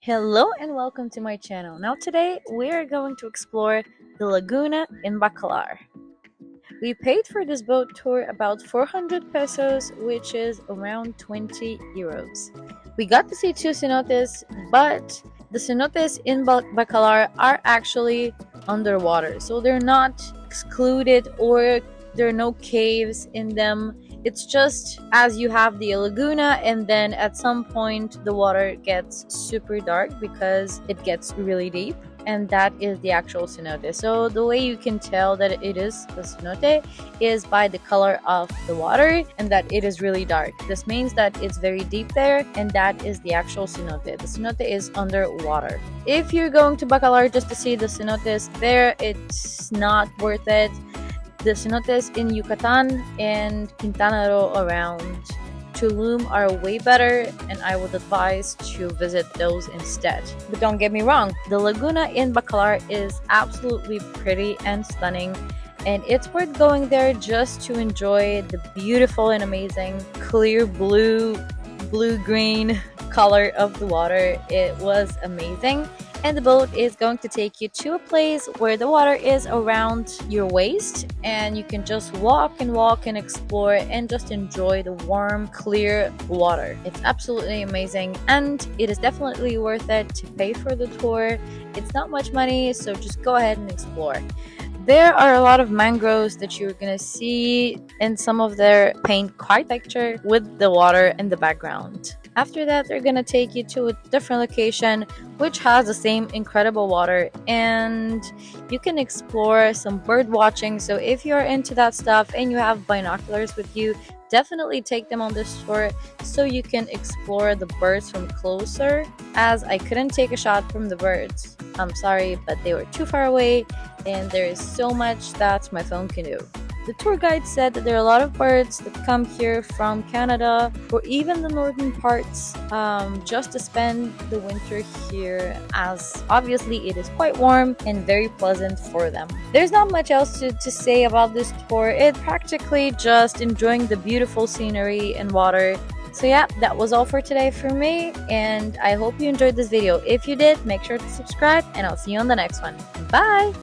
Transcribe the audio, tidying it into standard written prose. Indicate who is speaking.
Speaker 1: Hello and welcome to my channel. Now today we are going to explore the Laguna in Bacalar. We paid for this boat tour about 400 pesos, which is around 20 euros. We got to see two cenotes, but the cenotes in Bacalar are actually underwater, so they're not excluded or there are no caves in them. It's just as you have the laguna, and then at some point the water gets super dark because it gets really deep, and that is the actual cenote. So the way you can tell that it is the cenote is by the color of the water and that it is really dark. This means that it's very deep there, and that is the actual cenote. The cenote is underwater. If you're going to Bacalar just to see the cenotes there, it's not worth it. The cenotes in Yucatan and Quintana Roo around Tulum are way better, and I would advise to visit those instead. But don't get me wrong, the Laguna in Bacalar is absolutely pretty and stunning, and it's worth going there just to enjoy the beautiful and amazing clear blue-green color of the water. It was amazing. And the boat is going to take you to a place where the water is around your waist, and you can just walk and explore and just enjoy the warm, clear water. It's absolutely amazing, and it is definitely worth it to pay for the tour. It's not much money, so just go ahead and explore. There are a lot of mangroves that you're gonna see, and some of their paint architecture with the water in the background. After that, they're gonna take you to a different location which has the same incredible water, and you can explore some bird watching. So if you're into that stuff and you have binoculars with you, definitely take them on this tour so you can explore the birds from closer, as I couldn't take a shot from the birds. I'm sorry, but they were too far away, and there is so much that my phone can do. The tour guide said that there are a lot of birds that come here from Canada or even the northern parts just to spend the winter here, as obviously it is quite warm and very pleasant for them. There's not much else to say about this tour. It's practically just enjoying the beautiful scenery and water. So yeah, that was all for today for me, and I hope you enjoyed this video. If you did, make sure to subscribe, and I'll see you on the next one. Bye!